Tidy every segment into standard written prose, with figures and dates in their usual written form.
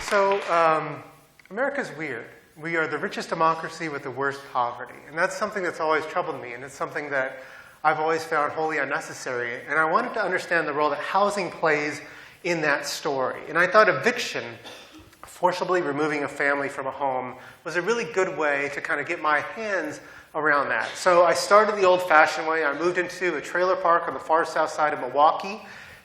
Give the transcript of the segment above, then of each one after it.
So, America's weird. We are the richest democracy with the worst poverty. And that's something that's always troubled me, and it's something that I've always found wholly unnecessary. And I wanted to understand the role that housing plays in that story. And I thought eviction, forcibly removing a family from a home, was a really good way to kind of get my hands around that. So I started the old-fashioned way. I moved into a trailer park on the far south side of Milwaukee,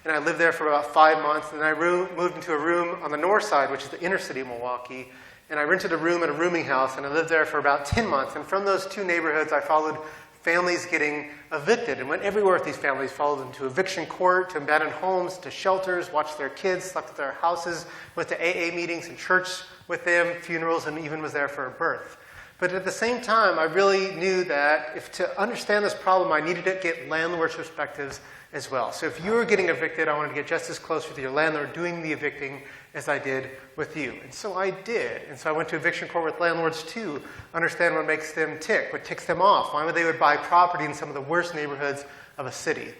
and I lived there for about 5 months. And then I moved into a room on the north side, which is the inner city of Milwaukee, and I rented a room at a rooming house, and I lived there for about 10 months. And from those two neighborhoods, I followed families getting evicted and went everywhere with these families, followed them to eviction court, to abandoned homes, to shelters, watched their kids, slept at their houses, went to AA meetings and church with them, funerals, and even was there for a birth. But at the same time, I really knew that to understand this problem, I needed to get landlords' perspectives as well. So if you were getting evicted, I wanted to get just as close with your landlord doing the evicting as I did with you. And so I did. And so I went to eviction court with landlords too, understand what makes them tick, what ticks them off, why they would buy property in some of the worst neighborhoods of a city.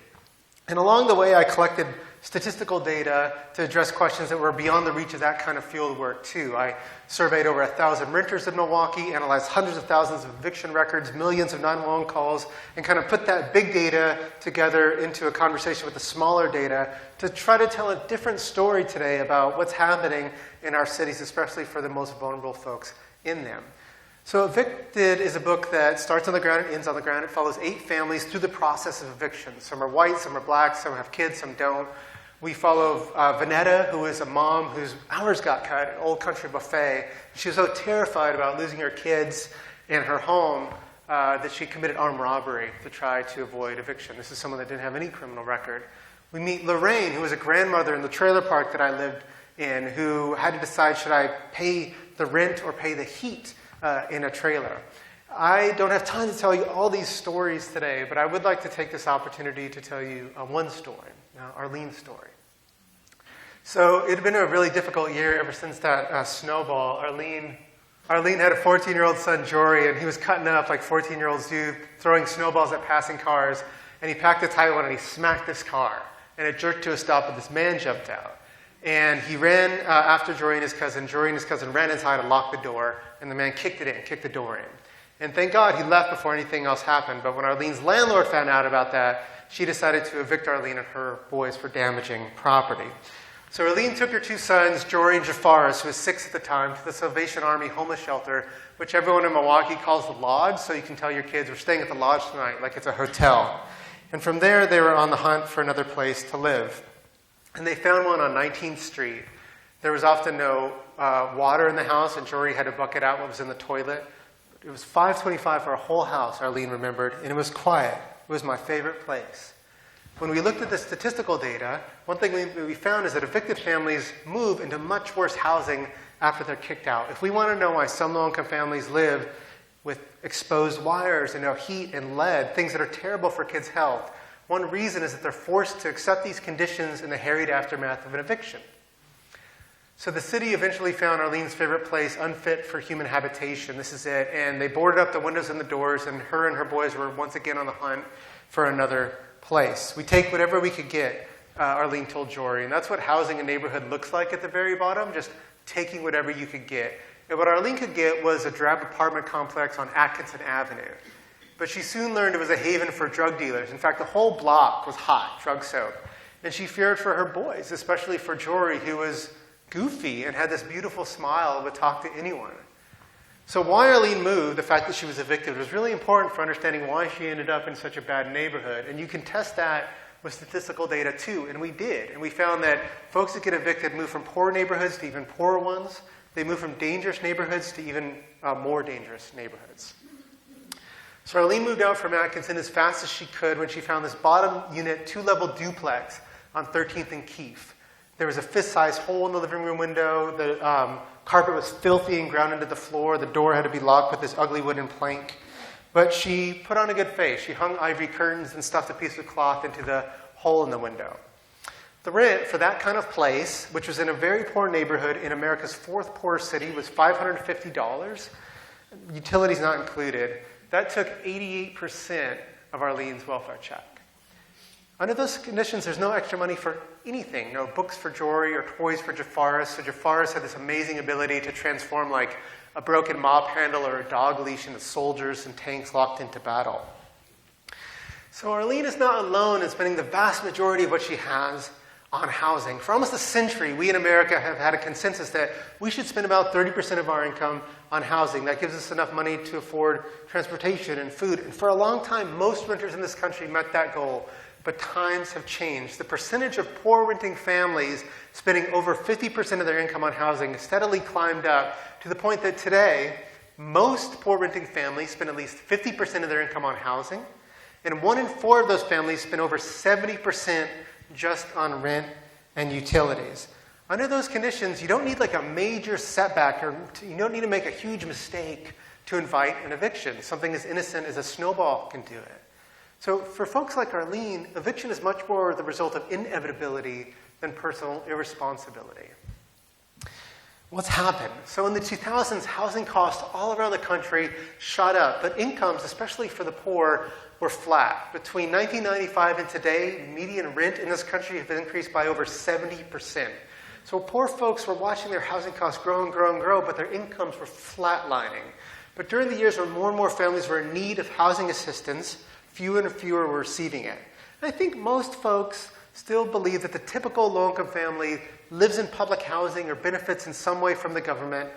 And along the way, I collected statistical data to address questions that were beyond the reach of that kind of field work too. I surveyed over 1,000 renters in Milwaukee, analyzed hundreds of thousands of eviction records, millions of 911 calls, and kind of put that big data together into a conversation with the smaller data to try to tell a different story today about what's happening in our cities, especially for the most vulnerable folks in them. So Evicted is a book that starts on the ground and ends on the ground. It follows 8 families through the process of eviction. Some are white, some are black, some have kids, some don't. We follow Vanetta, who is a mom whose hours got cut at Old Country Buffet. She was so terrified about losing her kids and her home that she committed armed robbery to try to avoid eviction. This is someone that didn't have any criminal record. We meet Lorraine, who was a grandmother in the trailer park that I lived in, who had to decide, should I pay the rent or pay the heat in a trailer. I don't have time to tell you all these stories today, but I would like to take this opportunity to tell you one story, Arlene's story. So it had been a really difficult year ever since that snowball. Arlene had a 14-year-old son, Jory, and he was cutting up like 14-year-olds do, throwing snowballs at passing cars, and he packed a tight one and he smacked this car, and it jerked to a stop, and this man jumped out. And he ran after Jory and his cousin. Jory and his cousin ran inside and locked the door, and the man kicked the door in. And thank God he left before anything else happened. But when Arlene's landlord found out about that, she decided to evict Arlene and her boys for damaging property. So Arlene took her 2 sons, Jory and Jafaris, who was 6 at the time, to the Salvation Army homeless shelter, which everyone in Milwaukee calls the Lodge, so you can tell your kids, we're staying at the Lodge tonight, like it's a hotel. And from there, they were on the hunt for another place to live. And they found one on 19th Street. There was often no water in the house, and Jory had to bucket out what was in the toilet. It was $5.25 for a whole house, Arlene remembered, and it was quiet. It was my favorite place. When we looked at the statistical data, one thing we found is that evicted families move into much worse housing after they're kicked out. If we want to know why some low-income families live with exposed wires and no heat and lead, things that are terrible for kids' health, one reason is that they're forced to accept these conditions in the harried aftermath of an eviction. So the city eventually found Arlene's favorite place unfit for human habitation. This is it. And they boarded up the windows and the doors, and her boys were once again on the hunt for another place. We take whatever we could get, Arlene told Jory. And that's what housing a neighborhood looks like at the very bottom, just taking whatever you could get. And what Arlene could get was a drab apartment complex on Atkinson Avenue. But she soon learned it was a haven for drug dealers. In fact, the whole block was hot, drug-soaked. And she feared for her boys, especially for Jory, who was goofy and had this beautiful smile and would talk to anyone. So why Arlene moved, the fact that she was evicted, was really important for understanding why she ended up in such a bad neighborhood. And you can test that with statistical data too, and we did. And we found that folks that get evicted move from poor neighborhoods to even poorer ones. They move from dangerous neighborhoods to even more dangerous neighborhoods. So Arlene moved out from Atkinson as fast as she could when she found this bottom unit 2-level duplex on 13th and Keefe. There was a fist-sized hole in the living room window. The carpet was filthy and ground into the floor. The door had to be locked with this ugly wooden plank. But she put on a good face. She hung ivory curtains and stuffed a piece of cloth into the hole in the window. The rent for that kind of place, which was in a very poor neighborhood in America's 4th poorest city, was $550. Utilities not included. That took 88% of Arlene's welfare check. Under those conditions, there's no extra money for anything. No books for Jory or toys for Jafaris. So Jafaris had this amazing ability to transform like a broken mop handle or a dog leash into soldiers and tanks locked into battle. So Arlene is not alone in spending the vast majority of what she has on housing. For almost a century, we in America have had a consensus that we should spend about 30% of our income on housing. That gives us enough money to afford transportation and food. And for a long time, most renters in this country met that goal. But times have changed. The percentage of poor renting families spending over 50% of their income on housing has steadily climbed up to the point that today, most poor renting families spend at least 50% of their income on housing. And 1 in 4 of those families spend over 70% just on rent and utilities. Under those conditions, you don't need like a major setback, or you don't need to make a huge mistake to invite an eviction. Something as innocent as a snowball can do it. So for folks like Arlene, eviction is much more the result of inevitability than personal irresponsibility. What's happened? So in the 2000s, housing costs all around the country shot up, but incomes, especially for the poor, were flat. Between 1995 and today, median rent in this country has increased by over 70%. So poor folks were watching their housing costs grow and grow and grow, but their incomes were flatlining. But during the years when more and more families were in need of housing assistance, fewer and fewer were receiving it. And I think most folks still believe that the typical low-income family lives in public housing or benefits in some way from the government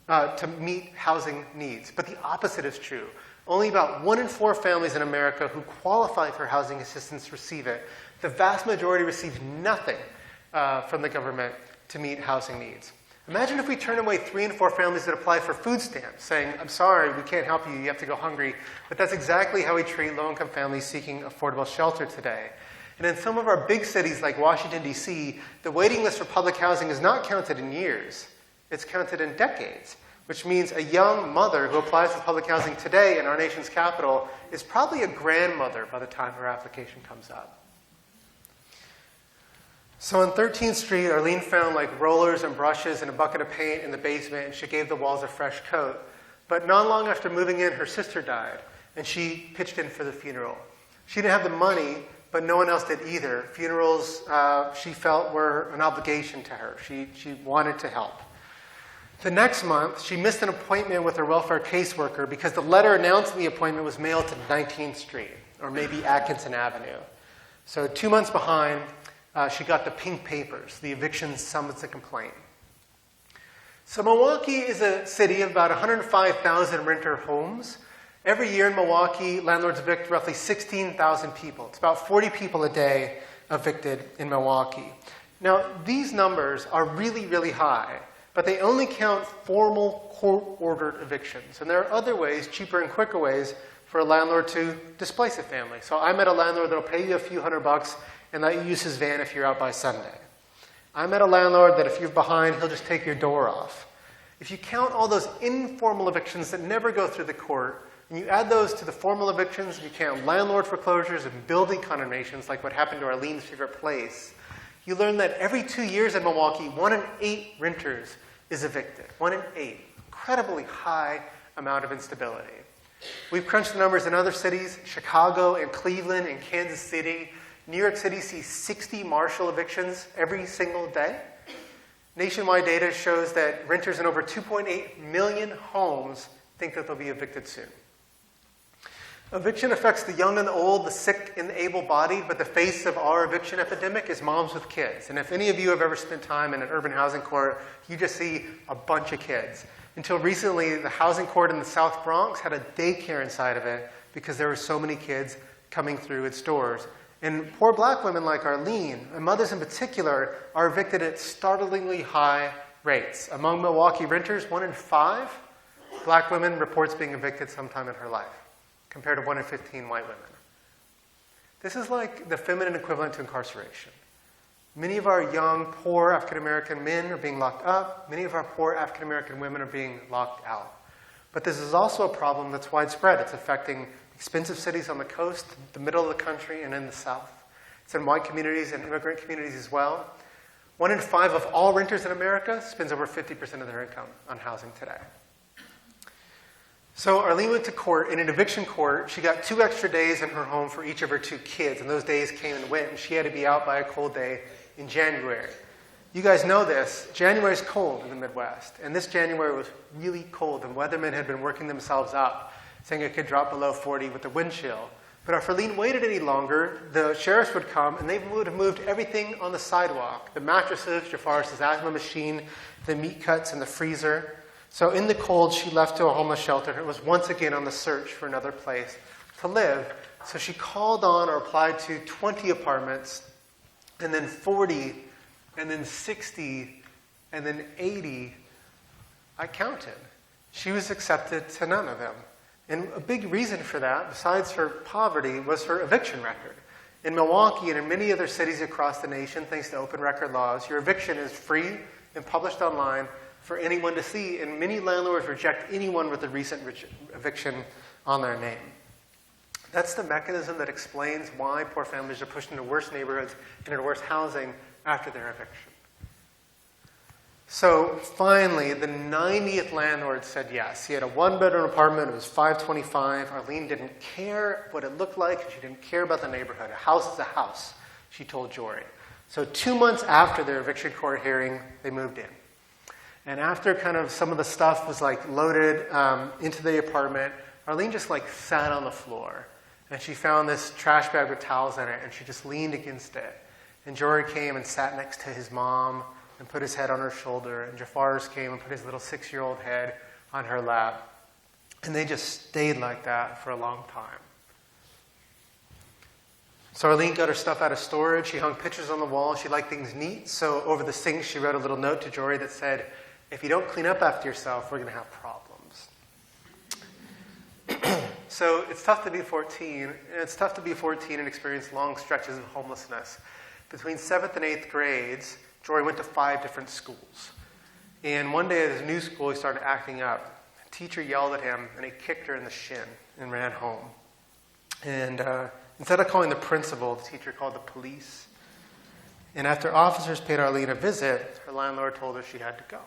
to meet housing needs. But the opposite is true. Only about 1 in 4 families in America who qualify for housing assistance receive it. The vast majority receive nothing from the government to meet housing needs. Imagine if we turn away 3 in 4 families that apply for food stamps, saying, I'm sorry, we can't help you, you have to go hungry. But that's exactly how we treat low-income families seeking affordable shelter today. And in some of our big cities like Washington, D.C., the waiting list for public housing is not counted in years. It's counted in decades, which means a young mother who applies for public housing today in our nation's capital is probably a grandmother by the time her application comes up. So on 13th Street, Arlene found like rollers and brushes and a bucket of paint in the basement, and she gave the walls a fresh coat. But not long after moving in, her sister died, and she pitched in for the funeral. She didn't have the money, but no one else did either. Funerals, she felt, were an obligation to her. She wanted to help. The next month, she missed an appointment with her welfare caseworker because the letter announcing the appointment was mailed to 19th Street, or maybe Atkinson Avenue. So 2 months behind, she got the pink papers, the eviction summons a complaint. So Milwaukee is a city of about 105,000 renter homes. Every year in Milwaukee, landlords evict roughly 16,000 people. It's about 40 people a day evicted in Milwaukee. Now, these numbers are really, really high, but they only count formal court-ordered evictions. And there are other ways, cheaper and quicker ways, for a landlord to displace a family. So I met a landlord that will pay you a few $100 and let you use his van if you're out by Sunday. I met a landlord that if you're behind, he'll just take your door off. If you count all those informal evictions that never go through the court, and you add those to the formal evictions, you count landlord foreclosures and building condemnations, like what happened to Arlene's favorite place, you learn that every 2 years in Milwaukee, 1 in 8 renters is evicted. 1 in 8. Incredibly high amount of instability. We've crunched the numbers in other cities, Chicago and Cleveland and Kansas City. New York City sees 60 marshal evictions every single day. Nationwide data shows that renters in over 2.8 million homes think that they'll be evicted soon. Eviction affects the young and the old, the sick and the able-bodied, but the face of our eviction epidemic is moms with kids. And if any of you have ever spent time in an urban housing court, you just see a bunch of kids. Until recently, the housing court in the South Bronx had a daycare inside of it because there were so many kids coming through its doors. And poor black women like Arlene, and mothers in particular, are evicted at startlingly high rates. Among Milwaukee renters, 1 in 5 black women reports being evicted sometime in her life, compared to 1 in 15 white women. This is like the feminine equivalent to incarceration. Many of our young, poor African-American men are being locked up. Many of our poor African-American women are being locked out. But this is also a problem that's widespread. It's affecting expensive cities on the coast, the middle of the country, and in the South. It's in white communities and immigrant communities as well. 1 in 5 of all renters in America spends over 50% of their income on housing today. So Arlene went to court. In an eviction court, she got 2 extra days in her home for each of her 2 kids, and those days came and went, and she had to be out by a cold day in January. You guys know this. January is cold in the Midwest, and this January was really cold, and weathermen had been working themselves up, saying it could drop below 40 with the wind chill. But if Arlene waited any longer, the sheriffs would come, and they would have moved everything on the sidewalk. The mattresses, Jafar's asthma machine, the meat cuts, and the freezer. So in the cold, she left to a homeless shelter and was once again on the search for another place to live. So she called on or applied to 20 apartments, and then 40, and then 60, and then 80. I counted. She was accepted to none of them. And a big reason for that, besides her poverty, was her eviction record. In Milwaukee and in many other cities across the nation, thanks to open record laws, your eviction is free and published online for anyone to see, and many landlords reject anyone with a recent eviction on their name. That's the mechanism that explains why poor families are pushed into worse neighborhoods and into worse housing after their eviction. So finally, the 90th landlord said yes. He had a 1-bedroom apartment. It was $525. Arlene didn't care what it looked like. She didn't care about the neighborhood. A house is a house, she told Jory. So 2 months after their eviction court hearing, they moved in. And after kind of some of the stuff was like loaded into the apartment, Arlene just like sat on the floor. And she found this trash bag with towels in it, and she just leaned against it. And Jory came and sat next to his mom and put his head on her shoulder. And Jafar's came and put his little 6-year-old head on her lap. And they just stayed like that for a long time. So Arlene got her stuff out of storage. She hung pictures on the wall. She liked things neat. So over the sink, she wrote a little note to Jory that said, "If you don't clean up after yourself, we're going to have problems." So it's tough to be 14. And it's tough to be 14 and experience long stretches of homelessness. Between 7th and 8th grades, Jory went to 5 different schools. And one day at his new school, he started acting up. A teacher yelled at him, and he kicked her in the shin and ran home. And instead of calling the principal, the teacher called the police. And after officers paid Arlene a visit, her landlord told her she had to go.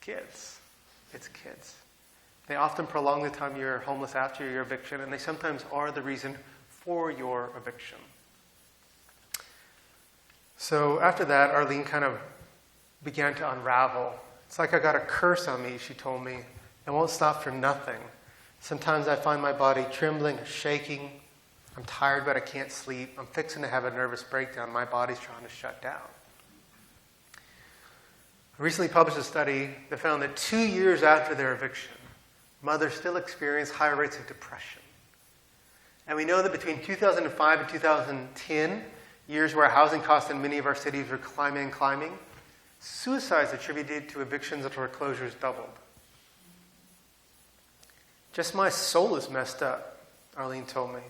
Kids. It's kids. They often prolong the time you're homeless after your eviction, and they sometimes are the reason for your eviction. So after that, Arlene kind of began to unravel. It's like I got a curse on me, she told me. It won't stop for nothing. Sometimes I find my body trembling, shaking. I'm tired, but I can't sleep. I'm fixing to have a nervous breakdown. My body's trying to shut down. I recently published a study that found that 2 years after their eviction, mothers still experience higher rates of depression. And we know that between 2005 and 2010, years where housing costs in many of our cities were climbing, suicides attributed to evictions and foreclosures doubled. Just my soul is messed up, Arlene told me.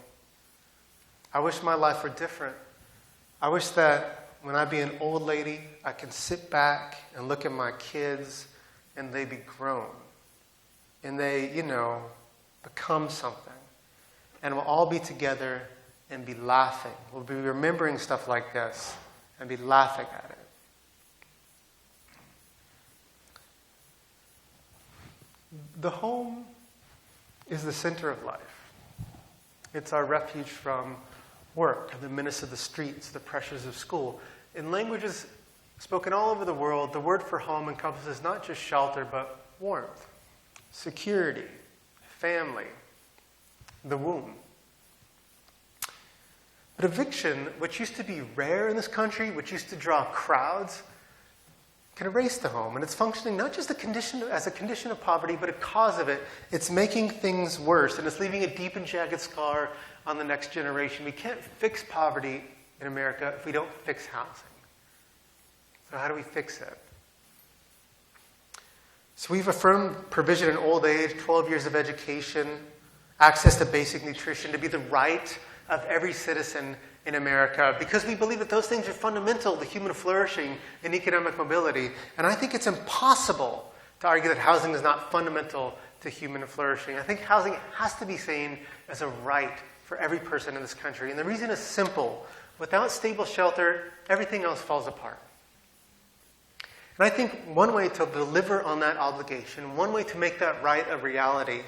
I wish my life were different. I wish that when I be an old lady, I can sit back and look at my kids and they be grown. And they, become something. And we'll all be together and be laughing. We'll be remembering stuff like this and be laughing at it. The home is the center of life. It's our refuge from work, the menace of the streets, the pressures of school. In languages spoken all over the world, the word for home encompasses not just shelter, but warmth, security, family, the womb. But eviction, which used to be rare in this country, which used to draw crowds, can erase the home. And it's functioning not just as a condition of poverty, but a cause of it. It's making things worse, and it's leaving a deep and jagged scar on the next generation. We can't fix poverty in America if we don't fix housing. So how do we fix it? So we've affirmed provision in old age, 12 years of education, access to basic nutrition, to be the right of every citizen in America, because we believe that those things are fundamental to human flourishing and economic mobility. And I think it's impossible to argue that housing is not fundamental to human flourishing. I think housing has to be seen as a right for every person in this country. And the reason is simple. Without stable shelter, everything else falls apart. And I think one way to deliver on that obligation, one way to make that right a reality,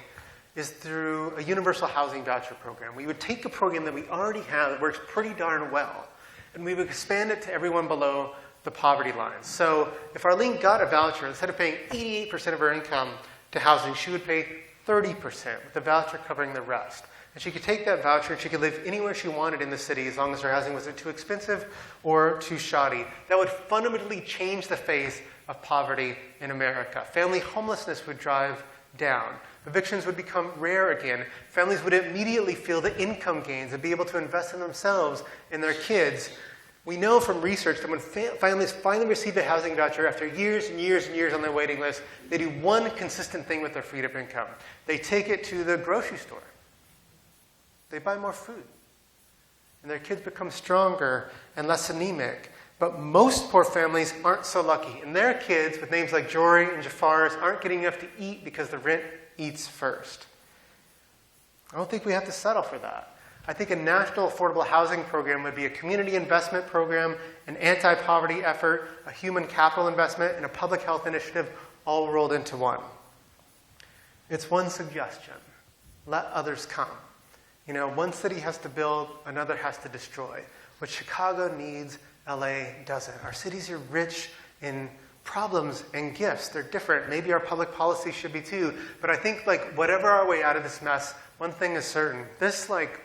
is through a universal housing voucher program. We would take a program that we already have that works pretty darn well, and we would expand it to everyone below the poverty line. So if Arlene got a voucher, instead of paying 88% of her income to housing, she would pay 30%, with the voucher covering the rest. And she could take that voucher and she could live anywhere she wanted in the city as long as her housing wasn't too expensive or too shoddy. That would fundamentally change the face of poverty in America. Family homelessness would drive down. Evictions would become rare again. Families would immediately feel the income gains and be able to invest in themselves and their kids. We know from research that when families finally receive a housing voucher after years and years and years on their waiting list, they do one consistent thing with their freed-up income. They take it to the grocery store. They buy more food. And their kids become stronger and less anemic. But most poor families aren't so lucky. And their kids, with names like Jory and Jafar's, aren't getting enough to eat because the rent eats first. I don't think we have to settle for that. I think a national affordable housing program would be a community investment program, an anti-poverty effort, a human capital investment, and a public health initiative all rolled into one. It's one suggestion. Let others come. You know, one city has to build, another has to destroy. What Chicago needs, LA doesn't. Our cities are rich in problems and gifts. They're different. Maybe our public policy should be too. But I think, like, whatever our way out of this mess, one thing is certain. This, like,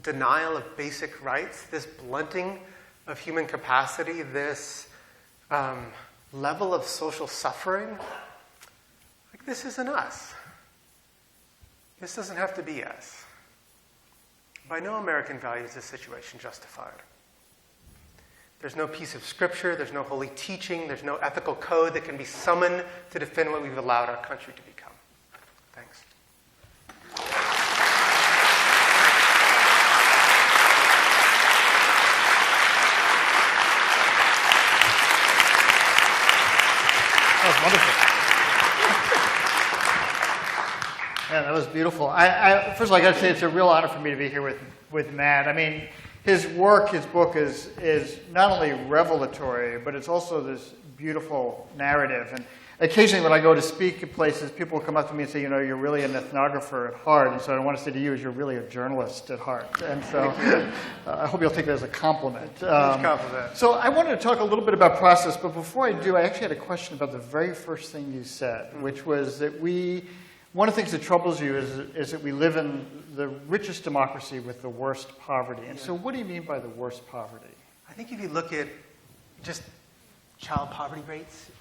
denial of basic rights, this blunting of human capacity, this level of social suffering, like, this isn't us. This doesn't have to be us. By no American value is this situation justified. There's no piece of scripture, there's no holy teaching, there's no ethical code that can be summoned to defend what we've allowed our country to become. Thanks. That was wonderful. Yeah, that was beautiful. First of all, I got to say it's a real honor for me to be here with Matt. I mean, his work, his book is not only revelatory, but it's also this beautiful narrative. And occasionally when I go to speak at places, people will come up to me and say, you know, you're really an ethnographer at heart. And so what I want to say to you is you're really a journalist at heart. And so I hope you'll take that as a compliment. Huge compliment. So I wanted to talk a little bit about process, but before I do, I actually had a question about the very first thing you said, which was that one of the things that troubles you is that we live in the richest democracy with the worst poverty. And so what do you mean by the worst poverty? I think if you look at just child poverty rates,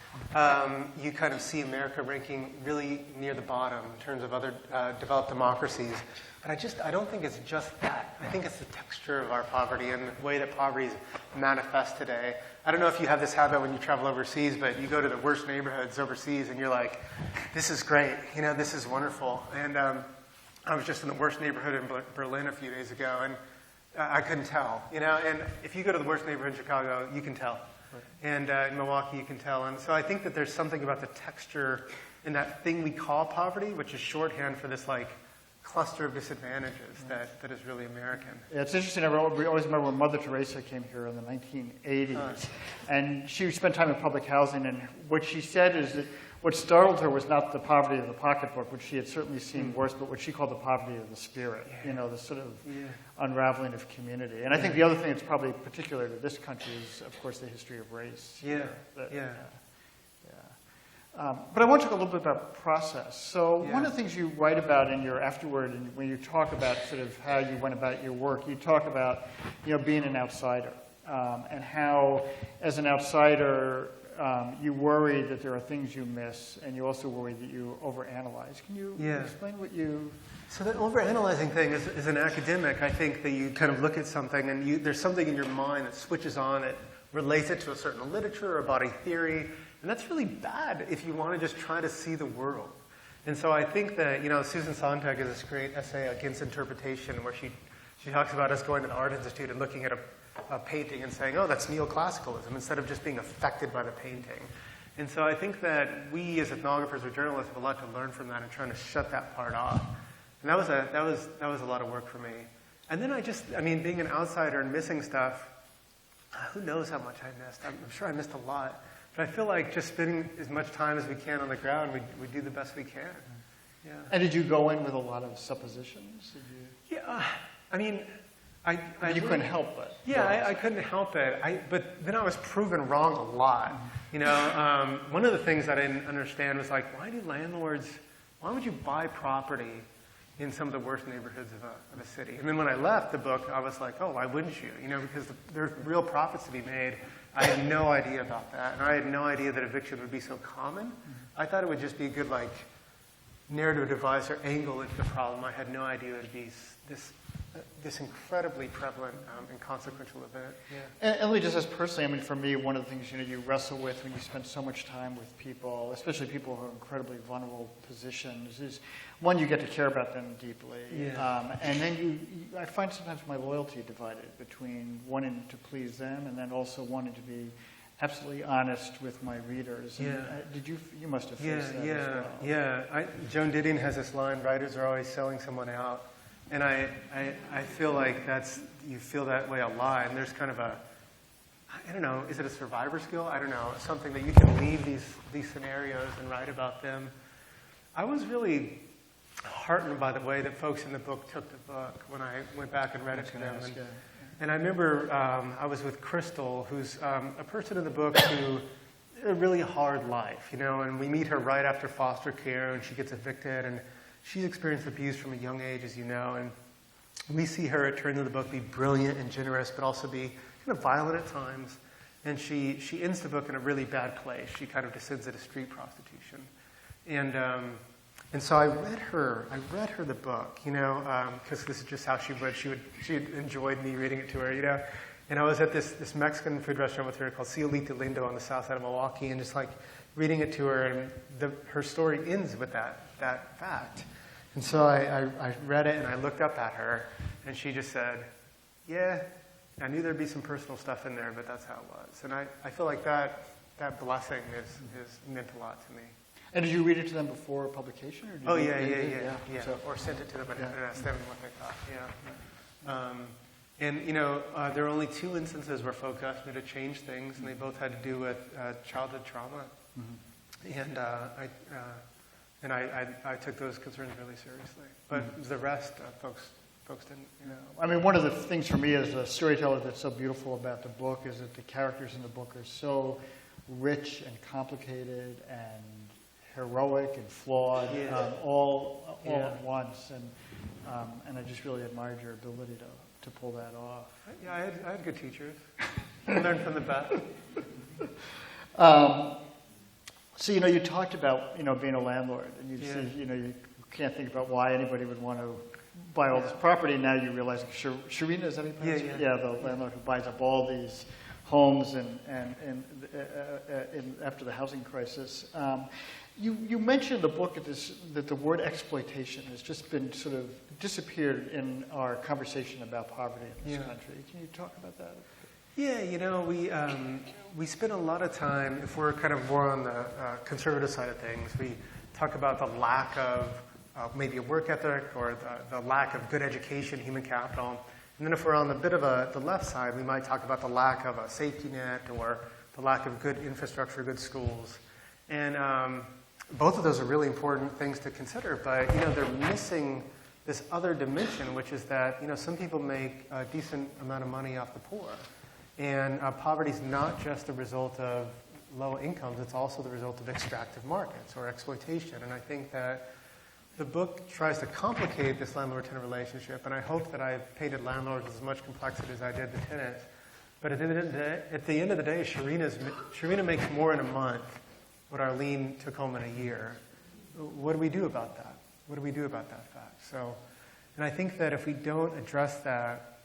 you kind of see America ranking really near the bottom in terms of other developed democracies. But I don't think it's just that. I think it's the texture of our poverty and the way that poverty manifests today. I don't know if you have this habit when you travel overseas, but you go to the worst neighborhoods overseas and you're like, this is great, you know, this is wonderful. And I was just in the worst neighborhood in Berlin a few days ago, and I couldn't tell, you know. And if you go to the worst neighborhood in Chicago, you can tell. Right. And in Milwaukee, you can tell. And so I think that there's something about the texture in that thing we call poverty, which is shorthand for this, like, cluster of disadvantages that is really American. Yeah, it's interesting. We always remember when Mother Teresa came here in the 1980s, and she spent time in public housing, and what she said is that what startled her was not the poverty of the pocketbook, which she had certainly seen worse, but what she called the poverty of the spirit, you know, the sort of unraveling of community. And I think the other thing that's probably particular to this country is, of course, the history of race. But I want to talk a little bit about process. So one of the things you write about in your afterword, and when you talk about sort of how you went about your work, you talk about, you know, being an outsider, and how, as an outsider, you worry that there are things you miss, and you also worry that you overanalyze. Can you explain what you... So that overanalyzing thing is an academic. I think that you kind of look at something, and there's something in your mind that switches on, it relates it to a certain literature or body theory. And that's really bad if you want to just try to see the world. And so I think that, you know, Susan Sontag has this great essay against interpretation where she talks about us going to the Art Institute and looking at a painting and saying, oh, that's neoclassicalism, instead of just being affected by the painting. And so I think that we as ethnographers or journalists have a lot to learn from that and trying to shut that part off. And that was a lot of work for me. And then being an outsider and missing stuff, who knows how much I missed. I'm sure I missed a lot. But I feel like just spending as much time as we can on the ground, we do the best we can. Yeah. And did you go in with a lot of suppositions? Did you? Yeah, I mean, you couldn't help it. Yeah, I couldn't help it. But then I was proven wrong a lot. You know, one of the things that I didn't understand was like, why would you buy property in some of the worst neighborhoods of a city? And then when I left the book, I was like, oh, why wouldn't you? You know, because there's real profits to be made. I had no idea about that. And I had no idea that eviction would be so common. I thought it would just be a good, like, narrative device or angle into the problem. I had no idea it would be this incredibly prevalent and consequential event. Yeah. And let me just ask personally, I mean, for me, one of the things, you wrestle with when you spend so much time with people, especially people who are in incredibly vulnerable positions, is one, you get to care about them deeply. Yeah. And then I find sometimes my loyalty divided between wanting to please them and then also wanting to be absolutely honest with my readers. Yeah. And you must have faced that as well. Yeah. Joan Didion has this line, writers are always selling someone out. And I feel like you feel that way a lot. And there's kind of I don't know, is it a survivor skill? I don't know, something that you can leave these scenarios and write about them. I was really heartened by the way that folks in the book took the book when I went back and read it to them. And I remember I was with Crystal, who's a person in the book who had a really hard life, and we meet her right after foster care, and she gets evicted, and she's experienced abuse from a young age, as you know, and we see her, it turns in the book, be brilliant and generous, but also be kind of violent at times. And she ends the book in a really bad place. She kind of descends into street prostitution. And so I read her the book, because this is just how she would. She enjoyed me reading it to her, And I was at this Mexican food restaurant with her called Cielito Lindo on the south side of Milwaukee, and just like reading it to her, and her story ends with that fact. And so I read it and I looked up at her, and she just said, yeah, I knew there'd be some personal stuff in there, but that's how it was. And I feel like that blessing is meant a lot to me. And did you read it to them before publication? Or did Oh, you yeah. So, or sent it to them and asked them what they thought, And, there are only 2 instances where folks asked me to change things, and they both had to do with childhood trauma. Mm-hmm. And I took those concerns really seriously. But the rest, folks didn't, I mean, one of the things for me as a storyteller that's so beautiful about the book is that the characters in the book are so rich and complicated and heroic and flawed, all at once. And I just really admired your ability to pull that off. Yeah, I had good teachers. I learned from the best. So, you talked about, being a landlord, and you said, you can't think about why anybody would want to buy all this property. Now you realize, Sharina, is that how you pronounce it? Yeah, the landlord who buys up all these homes and after the housing crisis. You mentioned in the book that the word exploitation has just been sort of disappeared in our conversation about poverty in this country. Can you talk about that? Yeah, we spend a lot of time, if we're kind of more on the conservative side of things, we talk about the lack of maybe a work ethic or the lack of good education, human capital. And then if we're on the bit of the left side, we might talk about the lack of a safety net or the lack of good infrastructure, good schools. And both of those are really important things to consider, but they're missing this other dimension, which is that some people make a decent amount of money off the poor. And poverty is not just the result of low incomes, it's also the result of extractive markets or exploitation. And I think that the book tries to complicate this landlord-tenant relationship, and I hope that I've painted landlords with as much complexity as I did the tenants. But at the end of the day, Sharina makes more in a month what Arlene took home in a year. What do we do about that? What do we do about that fact? And I think that if we don't address that,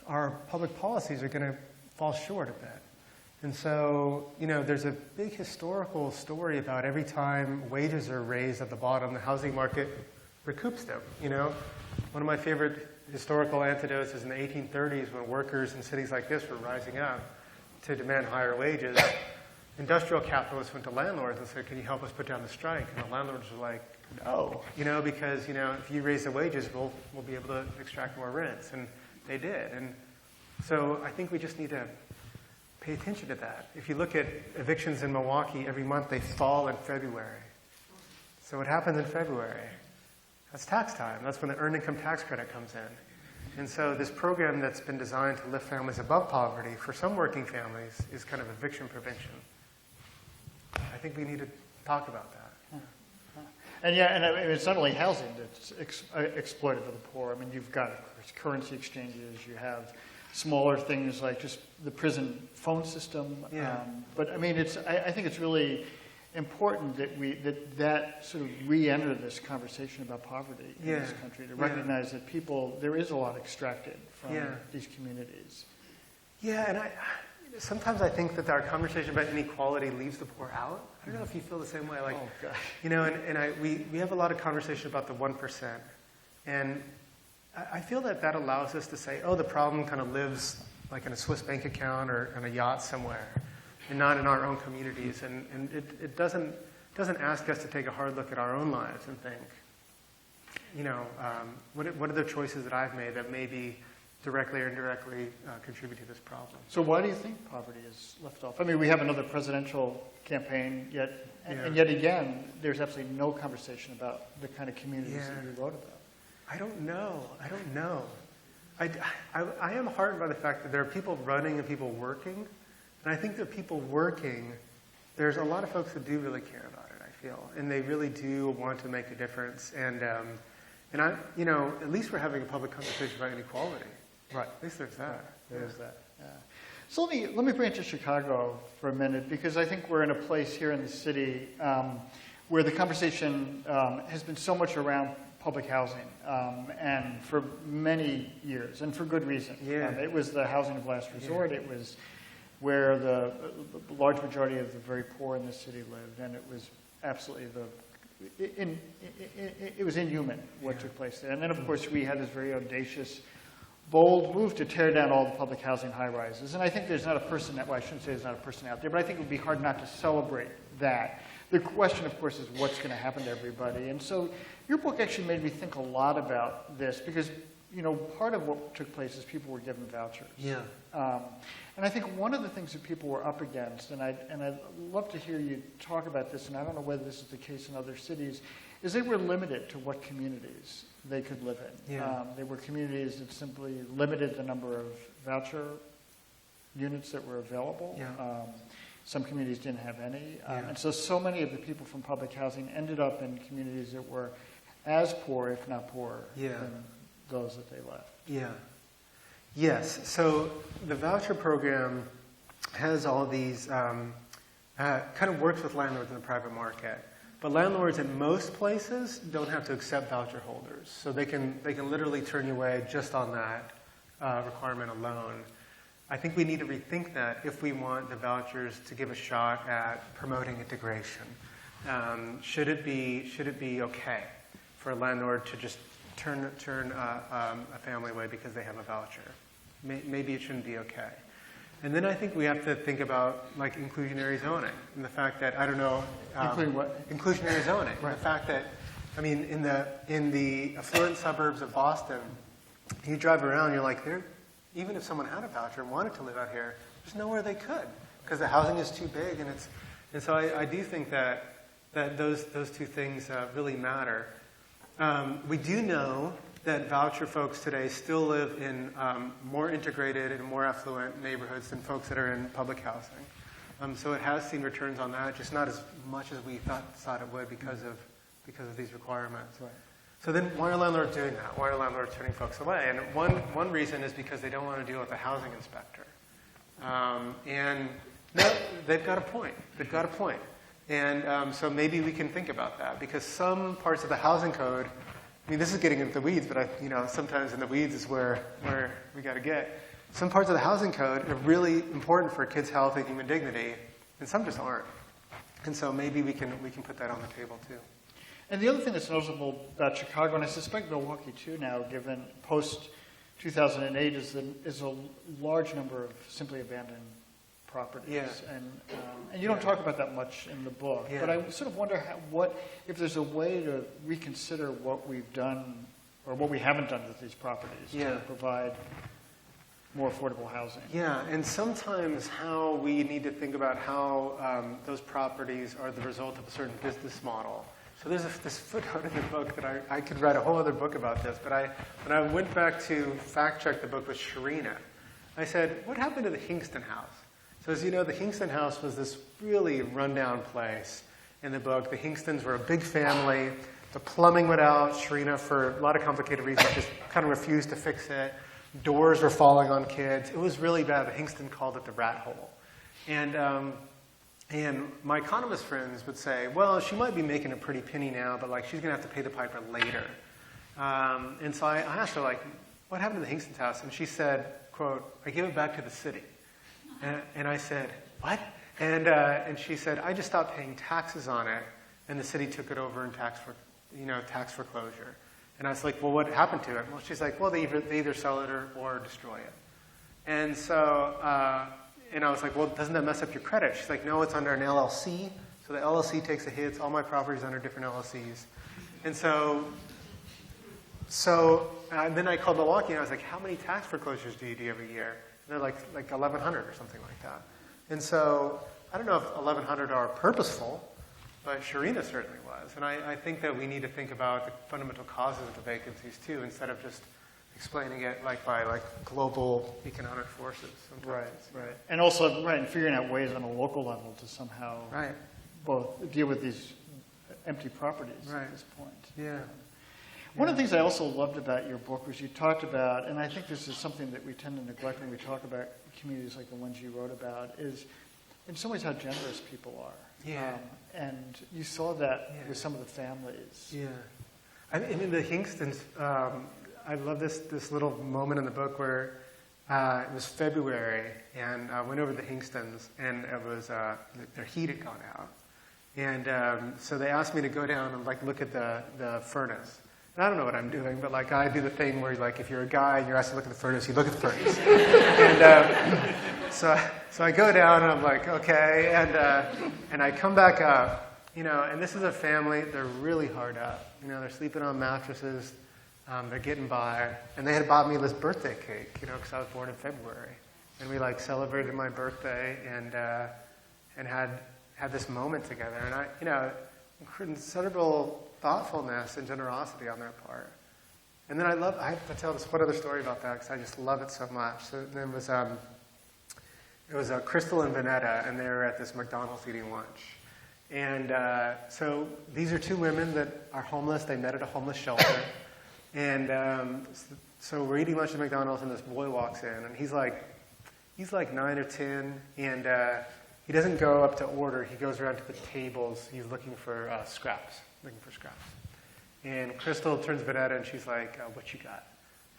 our public policies are going to fall short a bit. And so, there's a big historical story about every time wages are raised at the bottom, the housing market recoups them. One of my favorite historical anecdotes is in the 1830s when workers in cities like this were rising up to demand higher wages. Industrial capitalists went to landlords and said, can you help us put down the strike? And the landlords were like, no, because, if you raise the wages, we'll be able to extract more rents. And they did. And so I think we just need to pay attention to that. If you look at evictions in Milwaukee, every month they fall in February. So what happens in February? That's tax time. That's when the earned income tax credit comes in. And so this program that's been designed to lift families above poverty, for some working families, is kind of eviction prevention. I think we need to talk about that. And yeah, and I mean, it's not only housing that's exploited for the poor. I mean, you've got, of course, currency exchanges. You have smaller things like just the prison phone system. Yeah. But I mean, I think it's really important that that sort of re-enter this conversation about poverty in this country, to recognize that there is a lot extracted from these communities. Yeah, and sometimes I think that our conversation about inequality leaves the poor out. I don't know if you feel the same way. Like, oh, gosh. You know, we have a lot of conversation about the 1%. And I feel that allows us to say, oh, the problem kind of lives like in a Swiss bank account or on a yacht somewhere, and not in our own communities. And it doesn't ask us to take a hard look at our own lives and think, you know, what are the choices that I've made that maybe directly or indirectly contribute to this problem. So why do you think poverty is left off? I mean, we have another presidential campaign, and yet again, there's absolutely no conversation about the kind of communities that you wrote about. I don't know. I am heartened by the fact that there are people running and people working, and I think that people working, there's a lot of folks that do really care about it, I feel, and they really do want to make a difference, and I, you know, at least we're having a public conversation about inequality. Right. At least there's that. Right. There's that. Yeah. So let me bring it to Chicago for a minute, because I think we're in a place here in the city where the conversation has been so much around public housing, and for many years, and for good reason. Yeah. It was the housing of last resort. It was where the large majority of the very poor in this city lived, and it was absolutely it was inhuman what took place there. And then, of course, we had this very audacious, bold move to tear down all the public housing high-rises. And I think there's not a person well, I shouldn't say there's not a person out there, but I think it would be hard not to celebrate that. The question, of course, is what's going to happen to everybody. And so your book actually made me think a lot about this, because, you know, part of what took place is people were given vouchers. Yeah. And I think one of the things that people were up against, and I'd love to hear you talk about this, and I don't know whether this is the case in other cities, is they were limited to what communities they could live in. Yeah. They were communities that simply limited the number of voucher units that were available. Yeah. Some communities didn't have any. And so many of the people from public housing ended up in communities that were as poor, if not poorer, than those that they left. Yeah. Yes. So the voucher program has all these, kind of works with landlords in the private market. But landlords in most places don't have to accept voucher holders. So they can literally turn you away just on that requirement alone. I think we need to rethink that if we want the vouchers to give a shot at promoting integration. Should it be okay for a landlord to just turn a family away because they have a voucher? Maybe it shouldn't be okay. And then I think we have to think about like inclusionary zoning and the fact that, I don't know. Including what? Inclusionary zoning. Right. The fact that, I mean, in the affluent suburbs of Boston, you drive around, you're like, even if someone had a voucher and wanted to live out here, there's nowhere they could because the housing is too big. And so I do think that those two things really matter. We do know that voucher folks today still live in more integrated and more affluent neighborhoods than folks that are in public housing. So it has seen returns on that, just not as much as we thought it would because of these requirements. Right. So then why are landlords doing that? Why are landlords turning folks away? And one reason is because they don't want to deal with a housing inspector. And no, they've got a point. And so maybe we can think about that, because some parts of the housing code, I mean, this is getting into the weeds, but sometimes in the weeds is where we got to get. Some parts of the housing code are really important for kids' health and human dignity, and some just aren't. And so maybe we can put that on the table too. And the other thing that's noticeable about Chicago, and I suspect Milwaukee too now, given post-2008, is a large number of simply abandoned properties. Yeah. And you don't talk about that much in the book. Yeah. But I sort of wonder if there's a way to reconsider what we've done or what we haven't done with these properties to provide more affordable housing. Yeah, and sometimes how we need to think about how those properties are the result of a certain business model. So there's this footnote in the book that I could write a whole other book about this, but when I went back to fact check the book with Sharina, I said, what happened to the Hingston House? So as you know, the Hingston House was this really rundown place in the book. The Hingstons were a big family. The plumbing went out. Sharina, for a lot of complicated reasons, just kind of refused to fix it. Doors were falling on kids. It was really bad. The Hingston called it the rat hole. And my economist friends would say, well, she might be making a pretty penny now, but like she's going to have to pay the piper later. And so I asked her, like, what happened to the Hingston House? And she said, quote, I gave it back to the city. And I said, what? And she said, I just stopped paying taxes on it, and the city took it over in tax foreclosure. And I was like, well, what happened to it? Well, she's like, well, they either sell it or destroy it. And so, and I was like, well, doesn't that mess up your credit? She's like, no, it's under an LLC. So the LLC takes the hits. All my property's under different LLCs. And so then I called Milwaukee, and I was like, how many tax foreclosures do you do every year? And they're like 1,100 or something like that. And so I don't know if 1,100 are purposeful, but Sharina certainly was. And I think that we need to think about the fundamental causes of the vacancies, too, instead of just explaining it by global economic forces. Right. And also, and figuring out ways on a local level to somehow both deal with these empty properties at this point. Yeah. One of the things I also loved about your book was you talked about, and I think this is something that we tend to neglect when we talk about communities like the ones you wrote about, is in some ways how generous people are. Yeah. And you saw that with some of the families. Yeah. I mean, in the Hingstons, I love this little moment in the book where it was February, and I went over to the Hingstons, and it was their heat had gone out. And so they asked me to go down and look at the furnace. And I don't know what I'm doing, but I do the thing where if you're a guy and you're asked to look at the furnace, you look at the furnace. And so I go down and I'm like, okay, and I come back up, and this is a family. They're really hard up. They're sleeping on mattresses. They're getting by, and they had bought me this birthday cake, because I was born in February, and we celebrated my birthday and had this moment together, and considerable thoughtfulness and generosity on their part. And then I have to tell this one other story about that because I just love it so much. So then it was Crystal and Vanetta, and they were at this McDonald's eating lunch. And so these are two women that are homeless. They met at a homeless shelter. And so we're eating lunch at McDonald's, and this boy walks in, and he's like 9 or 10, and he doesn't go up to order. He goes around to the tables. He's looking for scraps. And Crystal turns to Vanetta, and she's like, what you got?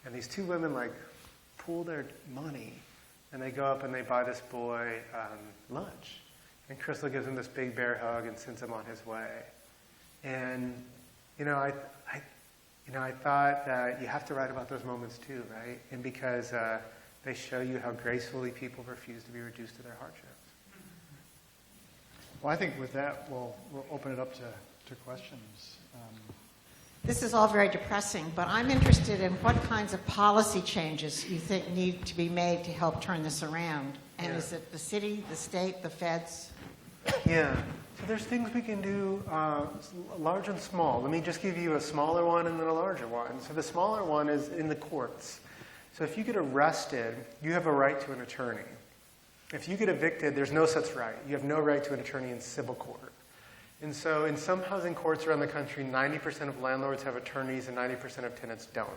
And these two women pull their money, and they go up and they buy this boy lunch. And Crystal gives him this big bear hug and sends him on his way. And I thought that you have to write about those moments too, right? And because they show you how gracefully people refuse to be reduced to their hardships. Well, I think with that, we'll open it up to questions. This is all very depressing, but I'm interested in what kinds of policy changes you think need to be made to help turn this around. And is it the city, the state, the feds? Yeah. So there's things we can do, large and small. Let me just give you a smaller one and then a larger one. So the smaller one is in the courts. So if you get arrested, you have a right to an attorney. If you get evicted, there's no such right. You have no right to an attorney in civil court. And so in some housing courts around the country, 90% of landlords have attorneys and 90% of tenants don't.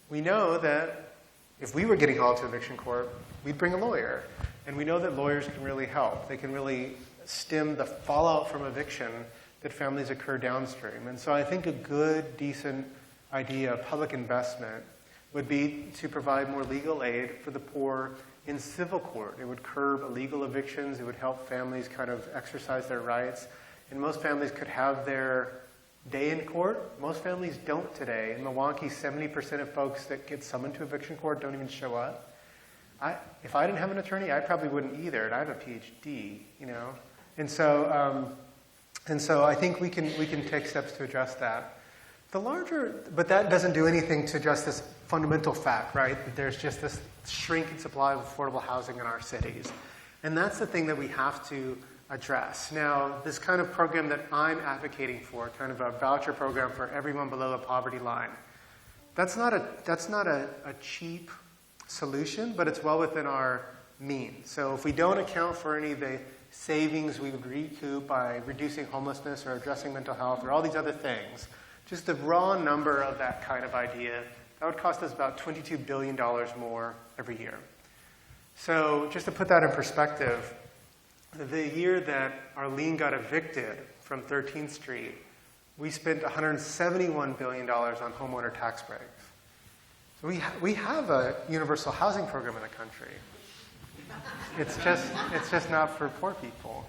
We know that if we were getting hauled to eviction court, we'd bring a lawyer. And we know that lawyers can really help. They can really stem the fallout from eviction that families occur downstream. And so I think a good, decent idea of public investment would be to provide more legal aid for the poor in civil court. It would curb illegal evictions. It would help families kind of exercise their rights. And most families could have their day in court. Most families don't today. In Milwaukee, 70% of folks that get summoned to eviction court don't even show up. If I didn't have an attorney, I probably wouldn't either. And I have a PhD, And so I think we can take steps to address that. But that doesn't do anything to address this fundamental fact, right? That there's just this shrinking supply of affordable housing in our cities. And that's the thing that we have to address. Now, this kind of program that I'm advocating for, kind of a voucher program for everyone below the poverty line, that's not a cheap solution, but it's well within our means. So if we don't account for any of the savings we would recoup by reducing homelessness or addressing mental health or all these other things, just the raw number of that kind of idea, that would cost us about $22 billion more every year. So just to put that in perspective, the year that Arlene got evicted from 13th Street, we spent $171 billion on homeowner tax breaks. So we have a universal housing program in the country. It's just not for poor people.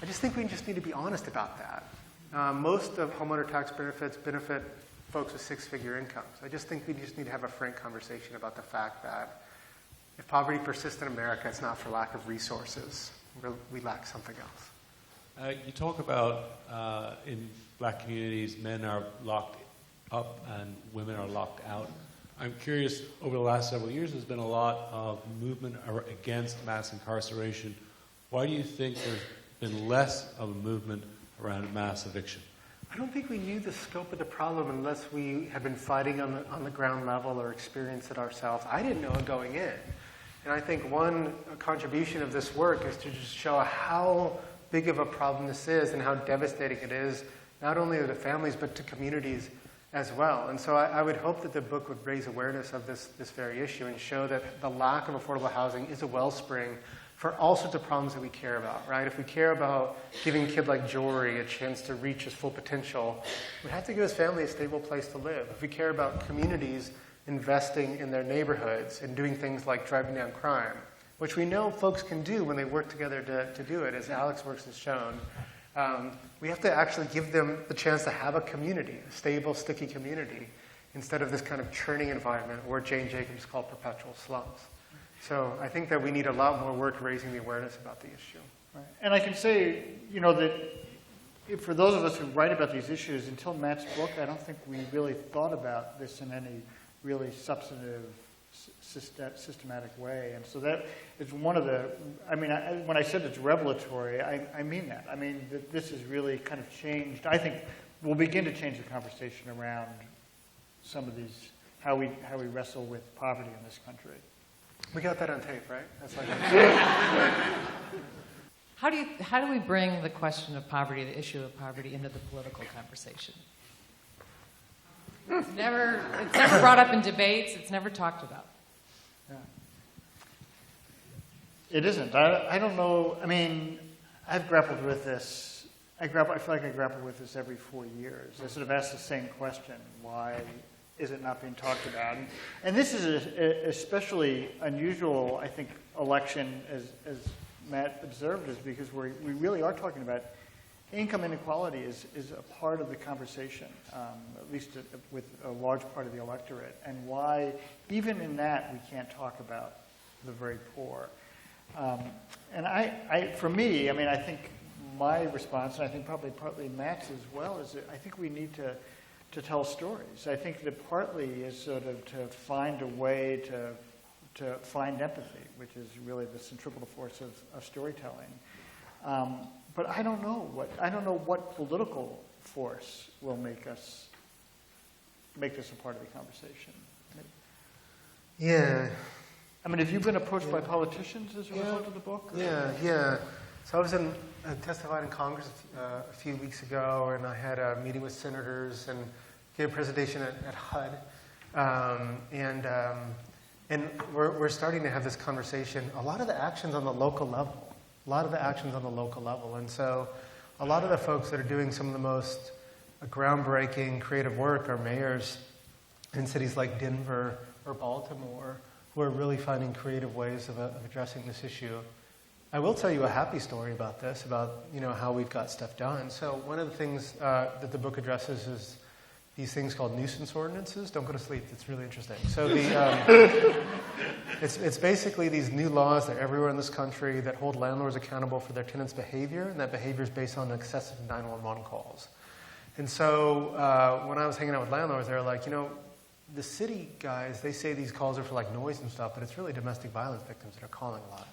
I just think we just need to be honest about that. Most of homeowner tax benefits benefit folks with six-figure incomes. I just think we just need to have a frank conversation about the fact that if poverty persists in America, it's not for lack of resources. We lack something else. You talk about in black communities, men are locked up and women are locked out. I'm curious, over the last several years, there's been a lot of movement against mass incarceration. Why do you think there's been less of a movement around mass eviction? I don't think we knew the scope of the problem unless we had been fighting on the ground level or experienced it ourselves. I didn't know it going in. And I think one contribution of this work is to just show how big of a problem this is and how devastating it is, not only to the families, but to communities as well. And so I would hope that the book would raise awareness of this very issue and show that the lack of affordable housing is a wellspring for all sorts of problems that we care about, right? If we care about giving a kid like Jory a chance to reach his full potential, we have to give his family a stable place to live. If we care about communities investing in their neighborhoods and doing things like driving down crime, which we know folks can do when they work together to do it, as Alex works has shown, we have to actually give them the chance to have a community, a stable, sticky community, instead of this kind of churning environment where Jane Jacobs called perpetual slums. So I think that we need a lot more work raising the awareness about the issue. Right. And I can say, that for those of us who write about these issues, until Matt's book, I don't think we really thought about this in any really substantive, systematic way. And so that is one of the, when I said it's revelatory, I mean that. I mean, this has really kind of changed. I think we'll begin to change the conversation around some of these, how we wrestle with poverty in this country. We got that on tape, right? That's like How do we bring the question of poverty, the issue of poverty, into the political conversation? It's never brought up in debates. It's never talked about. Yeah. It isn't. I don't know. I mean, I've grappled with this. I feel like I grapple with this every 4 years. I sort of ask the same question: why is it not being talked about? And this is especially unusual, I think, election, as Matt observed, is because we really are talking about income inequality is a part of the conversation, at least with a large part of the electorate, and why, even in that, we can't talk about the very poor. And for me, I think my response, and I think probably partly Matt's as well, is that I think we need to tell stories. I think that partly is sort of to find a way to find empathy, which is really the centripetal force of storytelling. But I don't know what political force will make this a part of the conversation. Yeah. Have you been approached by politicians as a result of the book? Yeah. So I testified in Congress a few weeks ago, and I had a meeting with senators and gave a presentation at HUD. And we're starting to have this conversation. A lot of the actions on the local level. And so a lot of the folks that are doing some of the most groundbreaking creative work are mayors in cities like Denver or Baltimore who are really finding creative ways of addressing this issue. I will tell you a happy story about this, about how we've got stuff done. So one of the things that the book addresses is these things called nuisance ordinances. Don't go to sleep. It's really interesting. So it's basically these new laws that are everywhere in this country that hold landlords accountable for their tenants' behavior, and that behavior is based on excessive 911 calls. And so when I was hanging out with landlords, they were like, the city guys, they say these calls are for like noise and stuff, but it's really domestic violence victims that are calling a lot.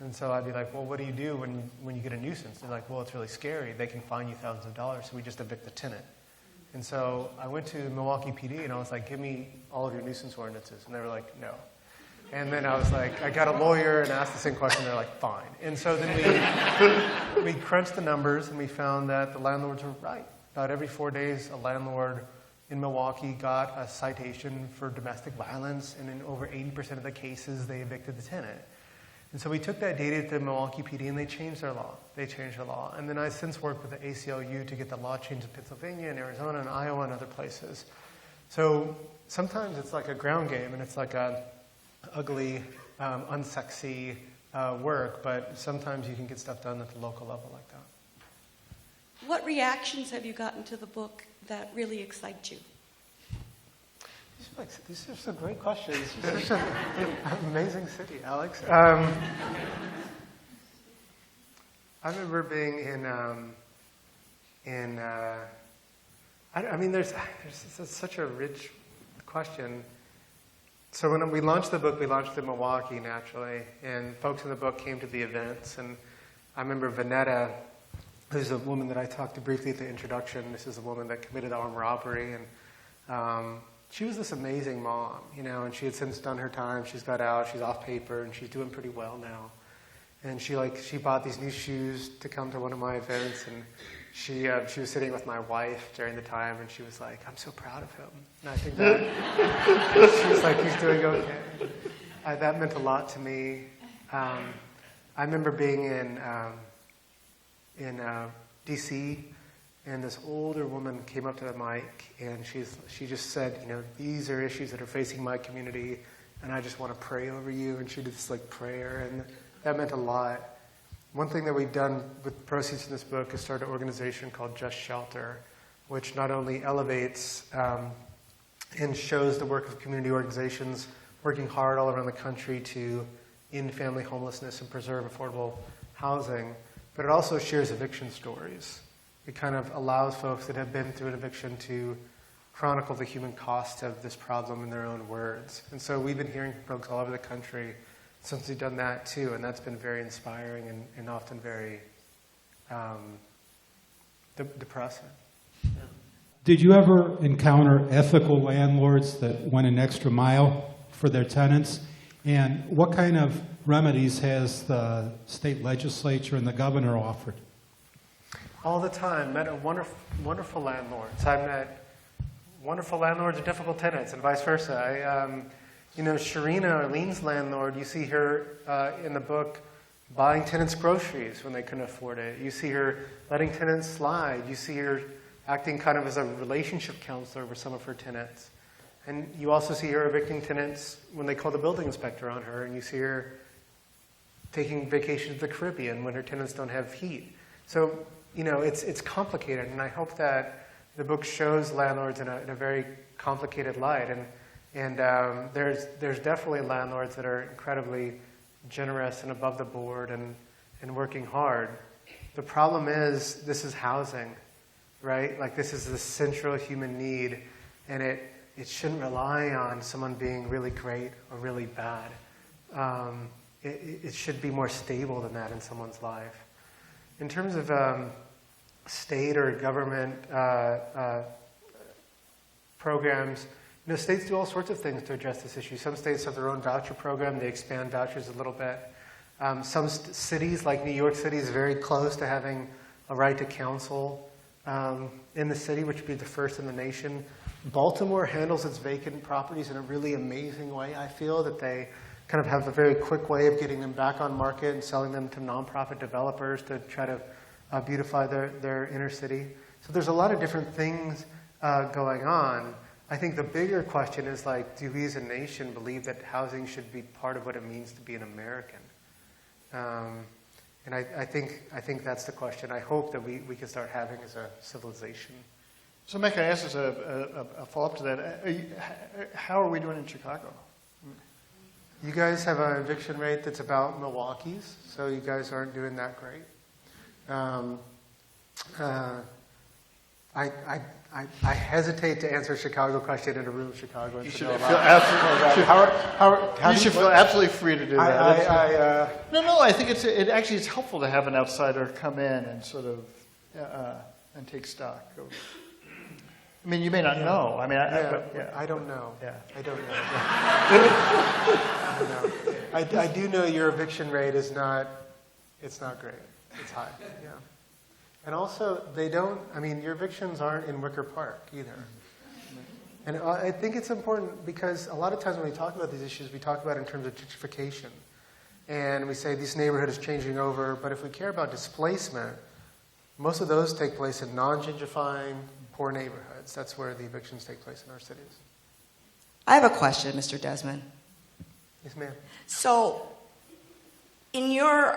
And so I'd be like, well, what do you do when you get a nuisance? They're like, well, it's really scary. They can fine you thousands of dollars, so we just evict the tenant. And so I went to Milwaukee PD and I was like, give me all of your nuisance ordinances. And they were like, no. And then I was like, I got a lawyer and asked the same question. They're like, fine. And so then we crunched the numbers and we found that the landlords were right. About every 4 days, a landlord in Milwaukee got a citation for domestic violence, and in over 80% of the cases, they evicted the tenant. And so we took that data to Milwaukee PD, and they changed their law. They changed their law. And then I since worked with the ACLU to get the law changed in Pennsylvania and Arizona and Iowa and other places. So sometimes it's like a ground game, and it's like a ugly, unsexy work, but sometimes you can get stuff done at the local level like that. What reactions have you gotten to the book that really excite you? These are some great questions. It's such an amazing city, Alex. I remember being there's such a rich question. So when we launched the book, we launched it in Milwaukee naturally, and folks in the book came to the events. And I remember Vanetta, who's a woman that I talked to briefly at the introduction. This is a woman that committed armed robbery, and she was this amazing mom, and she had since done her time. She's got out, she's off paper, and she's doing pretty well now. And she bought these new shoes to come to one of my events, and she was sitting with my wife during the time, and she was like, "I'm so proud of him." And I think that she was like, "He's doing okay." That meant a lot to me. I remember being in D.C., and this older woman came up to the mic, and she just said, "These are issues that are facing my community, and I just want to pray over you." And she did this prayer, and that meant a lot. One thing that we've done with proceeds from this book is start an organization called Just Shelter, which not only elevates and shows the work of community organizations working hard all around the country to end family homelessness and preserve affordable housing, but it also shares eviction stories. It kind of allows folks that have been through an eviction to chronicle the human cost of this problem in their own words. And so we've been hearing from folks all over the country since we've done that too, and that's been very inspiring and often very depressing. Yeah. Did you ever encounter ethical landlords that went an extra mile for their tenants? And what kind of remedies has the state legislature and the governor offered? All the time. Met wonderful landlords. I met wonderful landlords and difficult tenants, and vice versa. Sharina, Arlene's landlord, you see her in the book buying tenants groceries when they couldn't afford it. You see her letting tenants slide. You see her acting kind of as a relationship counselor with some of her tenants. And you also see her evicting tenants when they call the building inspector on her, and you see her taking vacations to the Caribbean when her tenants don't have heat. So, it's complicated, and I hope that the book shows landlords in a very complicated light. And there's definitely landlords that are incredibly generous and above the board and working hard. The problem is this is housing, right? Like this is the central human need, and it shouldn't rely on someone being really great or really bad. It should be more stable than that in someone's life. In terms of state or government programs, states do all sorts of things to address this issue. Some states have their own voucher program. They expand vouchers a little bit. Some cities, like New York City, is very close to having a right to counsel in the city, which would be the first in the nation. Baltimore handles its vacant properties in a really amazing way. I feel that they kind of have a very quick way of getting them back on market and selling them to nonprofit developers to try to beautify their inner city. So there's a lot of different things going on. I think the bigger question is do we as a nation believe that housing should be part of what it means to be an American? And I think that's the question. I hope that we can start having as a civilization. So, Mick, I ask as a follow-up to that. How are we doing in Chicago? You guys have an eviction rate that's about Milwaukee's, so you guys aren't doing that great. I hesitate to answer a Chicago question in a room of Chicagoans. You should feel absolutely free to do that. No, I think it actually is helpful to have an outsider come in and sort of and take stock. I mean, you may not know. I mean, I don't know. Yeah. I don't know. I don't know. I do know your eviction rate is not. It's not great. It's high. Yeah. And also, your evictions aren't in Wicker Park either. And I think it's important because a lot of times when we talk about these issues, we talk about it in terms of gentrification. And we say this neighborhood is changing over, but if we care about displacement, most of those take place in non-gentrifying, poor neighborhoods. That's where the evictions take place in our cities. I have a question, Mr. Desmond. Yes, ma'am. So, in your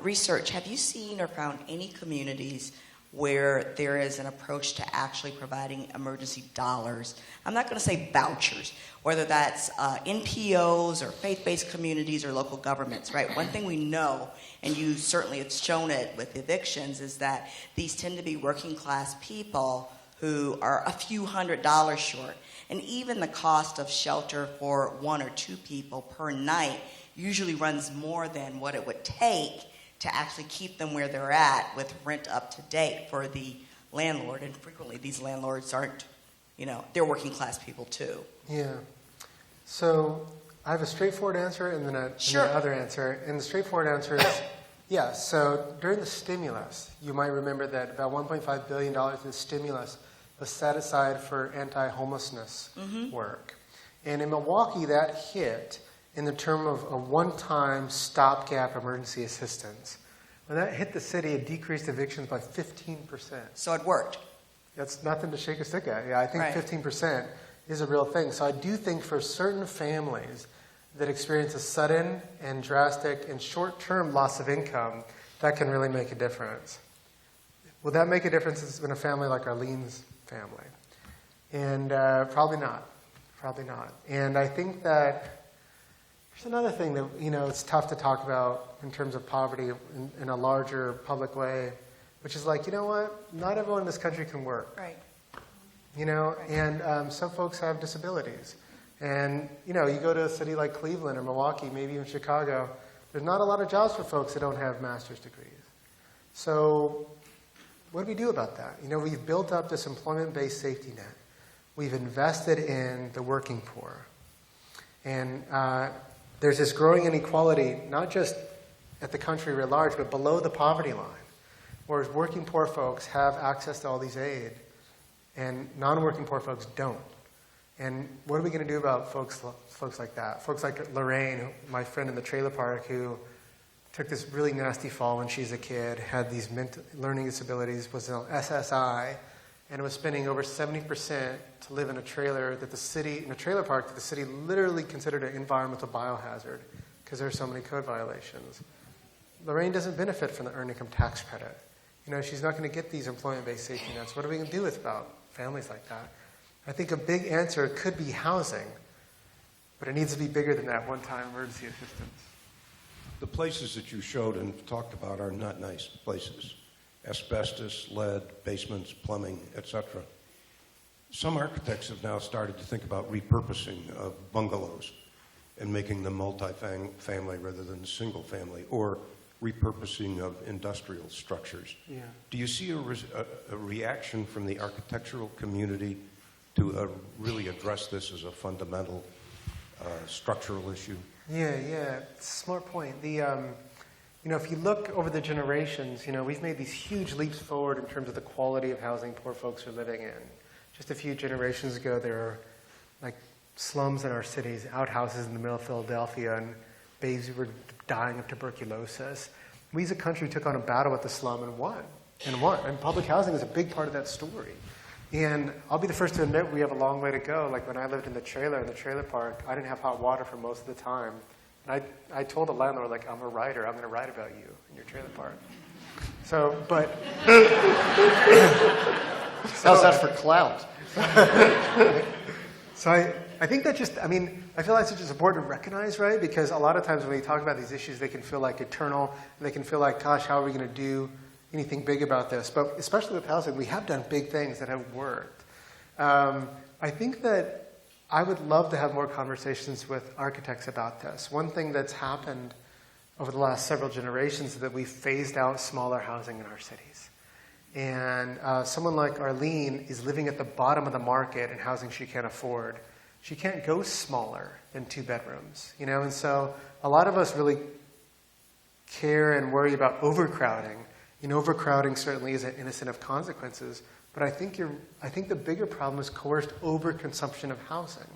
research, have you seen or found any communities where there is an approach to actually providing emergency dollars? I'm not going to say vouchers, whether that's NPOs or faith-based communities or local governments, right? One thing we know, and you certainly have shown it with evictions, is that these tend to be working-class people who are a few $100s short. And even the cost of shelter for 1 or 2 people per night usually runs more than what it would take to actually keep them where they're at with rent up to date for the landlord. And frequently these landlords aren't, they're working class people too. Yeah. So I have a straightforward answer and then another answer. And the straightforward answer is yes. So during the stimulus, you might remember that about $1.5 billion in the stimulus was set aside for anti-homelessness work. And in Milwaukee, that hit in the term of a one-time stopgap emergency assistance. When that hit the city, it decreased evictions by 15%. So it worked. That's nothing to shake a stick at. Yeah, I think 15% is a real thing. So I do think for certain families that experience a sudden and drastic and short-term loss of income, that can really make a difference. Will that make a difference in a family like Arlene's family? And probably not. Probably not. And I think that there's another thing that, it's tough to talk about in terms of poverty in a larger public way, which is like, you know what? Not everyone in this country can work. Right. And some folks have disabilities. And, you go to a city like Cleveland or Milwaukee, maybe even Chicago, there's not a lot of jobs for folks that don't have master's degrees. So what do we do about that? We've built up this employment-based safety net. We've invested in the working poor. And there's this growing inequality, not just at the country writ large, but below the poverty line, whereas working poor folks have access to all these aid, and non-working poor folks don't. And what are we going to do about folks like that? Folks like Lorraine, my friend in the trailer park, who took this really nasty fall when she was a kid, had these learning disabilities, was on SSI, and was spending over 70% to live in a trailer that the city, in a trailer park that the city literally considered an environmental biohazard because there are so many code violations. Lorraine doesn't benefit from the earned income tax credit. She's not going to get these employment-based safety nets. What are we going to do about families like that? I think a big answer could be housing, but it needs to be bigger than that one-time emergency assistance. The places that you showed and talked about are not nice places. Asbestos, lead, basements, plumbing, etc. Some architects have now started to think about repurposing of bungalows and making them multi-family rather than single family, or repurposing of industrial structures. Yeah. Do you see a reaction from the architectural community to really address this as a fundamental structural issue? Yeah, it's a smart point. If you look over the generations, we've made these huge leaps forward in terms of the quality of housing poor folks are living in. Just a few generations ago, there were like slums in our cities, outhouses in the middle of Philadelphia, and babies who were dying of tuberculosis. We as a country took on a battle with the slum and won. And public housing is a big part of that story. And I'll be the first to admit we have a long way to go. Like when I lived in the trailer park, I didn't have hot water for most of the time. And I told the landlord, like, I'm a writer. I'm going to write about you in your trailer park. So, but... How's that for clout? So I think that I feel like it's just important to recognize, right? Because a lot of times when we talk about these issues, they can feel like eternal, and they can feel like, gosh, how are we going to do anything big about this, but especially with housing, we have done big things that have worked. I think that I would love to have more conversations with architects about this. One thing that's happened over the last several generations is that we've phased out smaller housing in our cities. And someone like Arlene is living at the bottom of the market in housing she can't afford. She can't go smaller than 2 bedrooms, you know? And so a lot of us really care and worry about overcrowding. Overcrowding certainly isn't innocent of consequences, but I think the bigger problem is coerced overconsumption of housing,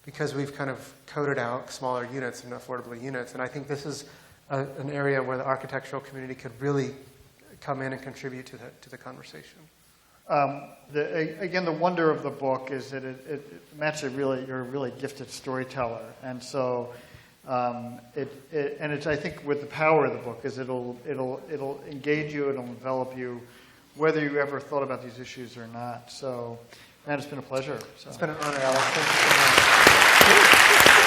because we've kind of coded out smaller units and affordable units. And I think this is an area where the architectural community could really come in and contribute to the conversation. Again, the wonder of the book is that Matt's you're a really gifted storyteller, and so I think with the power of the book is it'll engage you, it'll envelop you, whether you ever thought about these issues or not. So, Matt, it's been a pleasure. So. It's been an honor, Alex. Thank you so much.